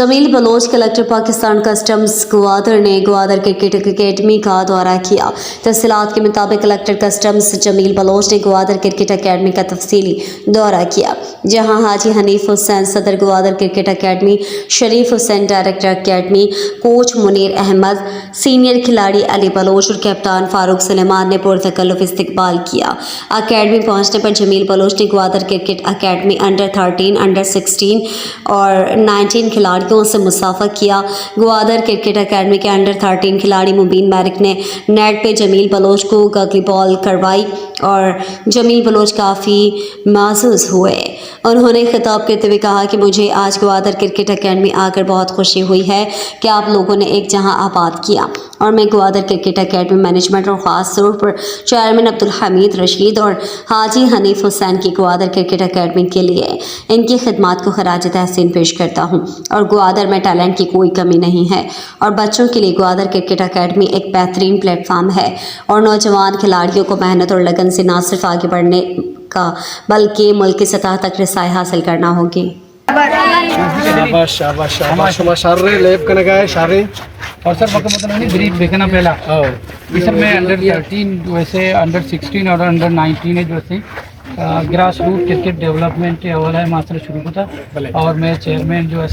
Jameel Baloch collector Pakistan customs Gwadar ने Gwadar cricket academy का दौरा किया। तफसीलात के मुताबिक कलेक्टर कस्टम्स जमील बलोच ने ग्वादर क्रिकेट अकेडमी का तफसीली दौरा किया, जहां हाजी हनीफ हुसैन सदर Gwadar cricket academy, Sharif Hussain director academy, coach Munir Ahmed, senior खिलाड़ी अली बलोच और कप्तान फारूक सुलेमान ने पुरतकल्लुफ इस्तकबाल किया। अकेडमी पहुंचने पर जमील बलोच ने Gwadar cricket academy under 13, under 16 और 19 खिलाड़ियों से मुसाफा किया। ग्वादर क्रिकेट अकेडमी के अंडर 13 खिलाड़ी मुबीन मैरिक ने नेट पे जमील बलोच को गगली बॉल करवाई और जमील बलोच काफ़ी मासूस हुए। उन्होंने खिताब करते हुए कहा कि मुझे आज ग्वादर क्रिकेट अकेडमी आकर बहुत खुशी हुई है कि आप लोगों ने एक जहां आबाद किया और मैं ग्वादर क्रिकेट अकेडमी मैनेजमेंट और ख़ास तौर पर चेयरमैन अब्दुल हमीद रशीद और हाजी हनीफ हुसैन की ग्वादर क्रिकेट अकेडमी के लिए इनकी खिदमत को खराज तहसीन पेश करता हूँ। और ग्वादर में टैलेंट की कोई कमी नहीं है और बच्चों के लिए ग्वादर क्रिकेट अकेडमी एक बेहतरीन प्लेटफार्म है और नौजवान खिलाड़ियों को मेहनत और लगन से न सिर्फ आगे बढ़ने का बल्कि मुल्क की सतह तक रसाई हासिल करना होगी। शाबाश शाबाश शाबाश शारे लेब कने गए शारे और सर मतलब नहीं ब्रीफ देखना पहला इस सब में अंडर 13 वैसे अंडर 16 और अंडर 19 है जो से ग्रास रूट क्रिकेट डेवलपमेंट वाला है मास्टर शुरू होता और मैं चेयरमैन जो है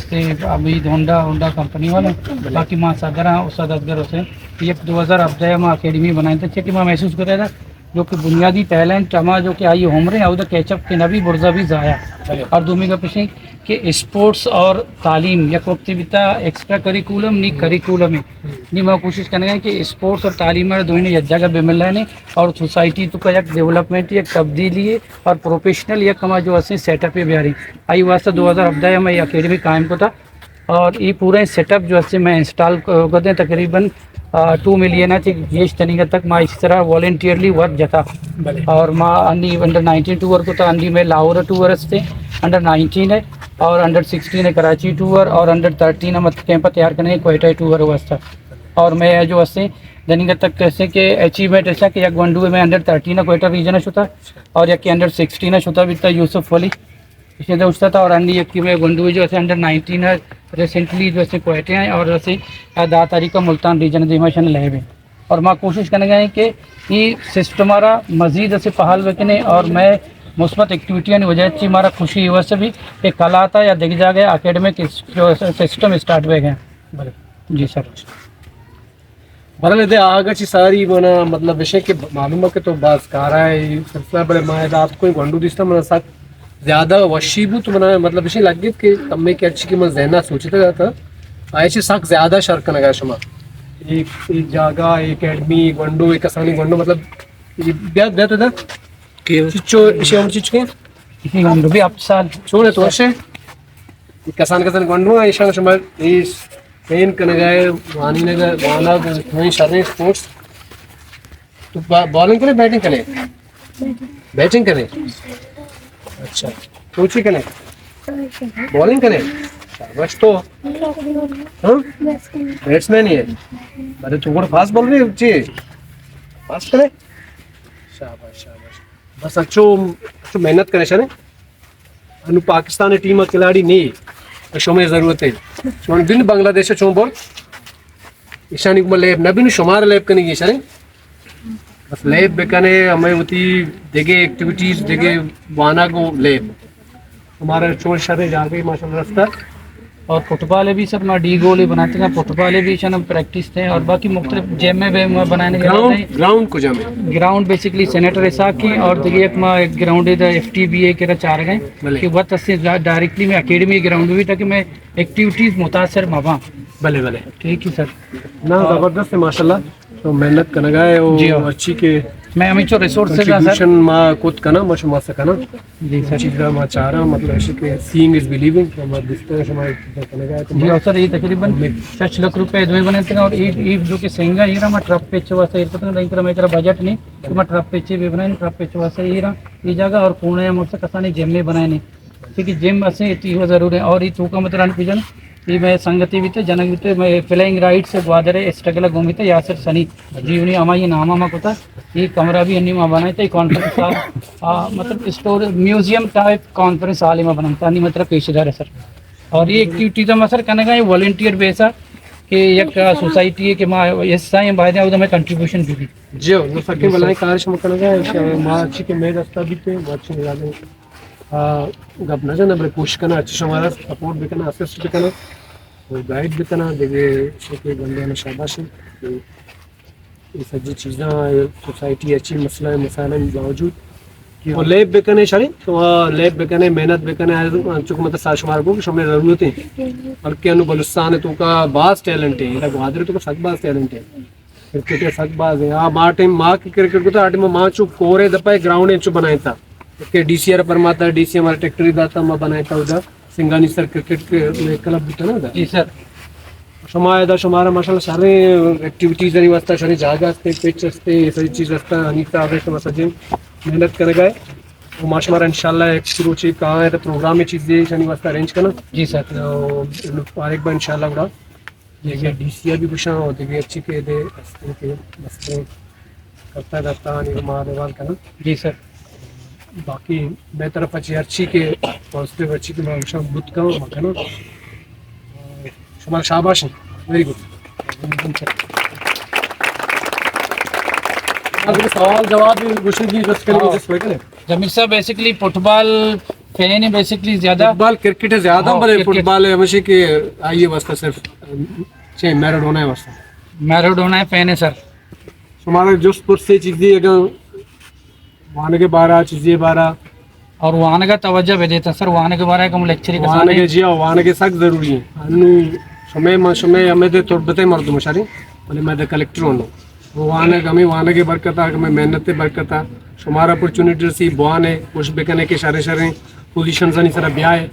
अभी होंडा कंपनी वाला बाकी माँ सदर उस्ताद असगर से ये 2000 अब्दय माँ अकेडमी बनाए थे कि मैं महसूस कर रहा था जो कि बुनियादी टैलेंट हमारा जो कि आई होम रहे उधर कैचअप के नबी बुर्जा भी जाया और दूसरी का पीछे कि स्पोर्ट्स और तालीम या कोप्तिविता एक्स्ट्रा करिकुलम नी करिकुलम है नी मैं कोशिश करेंगे कि स्पोर्ट्स और तालीम में दोनों यज्जा का बेमिल है और सोसाइटी तो का एक डेवलपमेंट एक तब्दीली है और प्रोफेशनल एक कमा जो असें सेटअप है बिहारी आई वास्ते 2000 अब्दाया में अकेडमी कायम को था और ये पूरा सेटअप जो है मैं इंस्टॉल करते हैं तकरीबन 2 मिलियन है ये तरीके तक मैं इस तरह वॉलेंटियरली वर्क जाता और माँ अंडी अंडर 19 टूर को तो अंडी में लाहौर टूर थे अंडर 19 है और अंडर 16 है कराची टूर और अंडर 13 हम कैंप तैयार करने कोयटा टूर वास्ता और मैं जो है दनिंग तक कैसे कि अचीवमेंट ऐसा कि एक वनडू में अंडर 13 कोयटा रीजन होता और एक अंडर 16 होता भी था यूसुफ वली इसे उसका था और अंडी एक में वनडू जो है अंडर 19 है रिसेंटली जो है कोयटे हैं और जैसे 10 तारीख का मुल्तान रीजन दिमाशन लहे हुए और मैं कोशिश करने गए कि ये सिस्टम हमारा मजीद ऐसे पहाल वकने और मैं मुस्बत एक्टिविटियाँ वजह से हमारा खुशी हुआ से भी एक कल आता या दिख जा गया अकेडमिक जो सिस्टम स्टार्ट हुए गए जी सर बरल दे आगे सारी मना मतलब विषय के मालूम के तो बात कर रहा है सिलसिला बड़े मायद आपको गंडू दिसता मना साथ ज़्यादा वशीबू तो मना मतलब विषय लगे कि तब में क्या अच्छी की मैं जहना सोचता था ऐसे साक ज़्यादा शर्क लगा शुमा एक जगह एक एकेडमी गंडू एक कसानी गंडू मतलब ब्याह ब्याह था चिच्चो इसे हम चिच के इसी गंडू भी आप साल छोड़े तो ऐसे कसान गंडू है ईशान शुमा इस पेन करने गए वानी ने गए वाला वहीं शरीर स्पोर्ट्स तो बॉलिंग करें बैटिंग करें बैटिंग करें अच्छा कोची करें बॉलिंग करें बस तो हाँ बैट्समैन ही है अरे तू फास्ट बॉल नहीं जी फास्ट करें शाबाश शाबाश बस अच्छो मेहनत करे शरे अनु पाकिस्तान टीम खिलाड़ी नहीं शोमे जरूरत है चोन बिन बांग्लादेश चों बोल ईशानी को लेब नबिन शुमार लेब कने की शरे बस लेब बेकने हमें उती देगे एक्टिविटीज देगे वाना को लेब हमारा चोर शरे जाके माशाल्लाह रास्ता और फुटबॉल भी सब डी गोल बनाते हैं फुटबॉल भी शन प्रैक्टिस थे और बाकी मुख्तलिफ जेम में बनाने ग्राउंड को जमे ग्राउंड बेसिकली सेनेटर ऐसा की और देखिए एक ग्राउंड इधर FTBA के चार गए कि वह तस्से डायरेक्टली में अकेडमी ग्राउंड भी था कि मैं एक्टिविटीज़ मुतासर मवा भले भले ठीक है सर ना ज़बरदस्त है माशाल्लाह तो मेहनत करना गए जी अच्छी के मैं हमें जो रिसोर्स से सर माँ खुद करना मशमा से करना जी सर चीज़ माँ चाह रहा मतलब ऐसे के सीइंग इज बिलीविंग तो मैं दिखते हैं हमारे करने गए तो जी और सर ये तकरीबन 6 लाख रुपए दो बने थे और एक जो कि सेंगा ये रहा मैं ट्रप पे वास्ते पता नहीं तरह मेरा बजट नहीं तो मैं ट्रप पे भी बनाए ट्रप पे वास्ते ये रहा ये जगह और पुणे मुझसे कसानी जिम में बनाए नहीं क्योंकि जिम असें इतनी जरूर है और ये तू का मतलब पिजन ये मैं संगति भी थे जनक भी थे मैं फ्लाइंग राइड से ग्वादर स्ट्रगल घूमी थे यासर सनी जीवनी अमा ये नामा मा को था ये कमरा भी अन्नी में बनाए थे कॉन्फ्रेंस मतलब स्टोर म्यूजियम टाइप कॉन्फ्रेंस हाल में बनाता नहीं मतलब पेशेदार है सर और ये एक्टिविटीज में सर कहने का ये वॉलंटियर बेस है कि एक सोसाइटी है कि माँ ये साइं भाई उधर में कंट्रीब्यूशन भी जो फकी बलाई कार्यक्रम कनगा माची के मेज अस्ता भी थे माची निकाले गप ना जाना बड़े पुश करना अच्छा हमारा सपोर्ट भी करना असिस्ट भी करना और गाइड भी करना देखे के बंदे में शाबाश ये सभी चीज़ें सोसाइटी अच्छी मसला मसाइल के बावजूद और लैब बेकने शारी तो लैब बेकने मेहनत बेकने चुक मतलब साशमार को शमे जरूरत है और क्या नु बलुस्तान है तो का बास टैलेंट है इधर गुवादरे तो का सक बास टैलेंट है क्रिकेट है सक बास है आ मार टाइम मां की क्रिकेट को तो आटे में मां चुप कोरे दपाए ग्राउंड है चुप बनाया था के डीसीआर परमाता डीसी हमारे ट्रैक्टरी दाता मैं बनाया था उधर सिंगानी सर क्रिकेट के क्लब भी था ना उधर जी सर समाज हमारा माशाल्लाह सारे एक्टिविटीज आणि वाजता सारे जागा असते पिच असते सारी चीज असता अनिता आवेश मसाजे मेहनत कर गए वो माशाल्लाह इंशाल्लाह एक शुरू से कहाँ है तो प्रोग्राम में चीजें शनि वास्ता अरेंज करना जी सर तो और एक बार इंशाल्लाह बड़ा ये डीसीआर भी कुछ होती है अच्छी के दे के बस करता रहता नहीं हमारे वाल करना जी सर बाकी मैं तरफ अच्छी के पॉजिटिव अच्छी के मैं बुद्ध का मकान शुमार शाबाश वेरी गुड सवाल जवाब भी कुछ नहीं जस्ट करेंगे जस्ट वेट करें जमीर साहब बेसिकली फुटबॉल फैन है बेसिकली ज्यादा फुटबॉल क्रिकेट है ज्यादा हाँ, पर क्रिकेट। फुटबॉल है हमेशा के आइए वास्ता सिर्फ चाहिए मैराडोना है वास्ता मैराडोना है फैन है सर हमारे जोधपुर से चीजें अगर वहाँ के 12 चीजें 12 और वहाँ का तवज्जो भी देता सर वहाँ के बारे में लेक्चर वहाँ के जिया वहाँ के सख्त जरूरी है अनु समय हमें तो तोड़ते मर्द मशारी बोले मैं तो कलेक्टर हूँ वहाँ के बरकत हमें मेहनत बरकत हमारा अपॉर्चुनिटी सी बुआन है कुछ बेकने के सारे पोजीशन नहीं सारा ब्याह है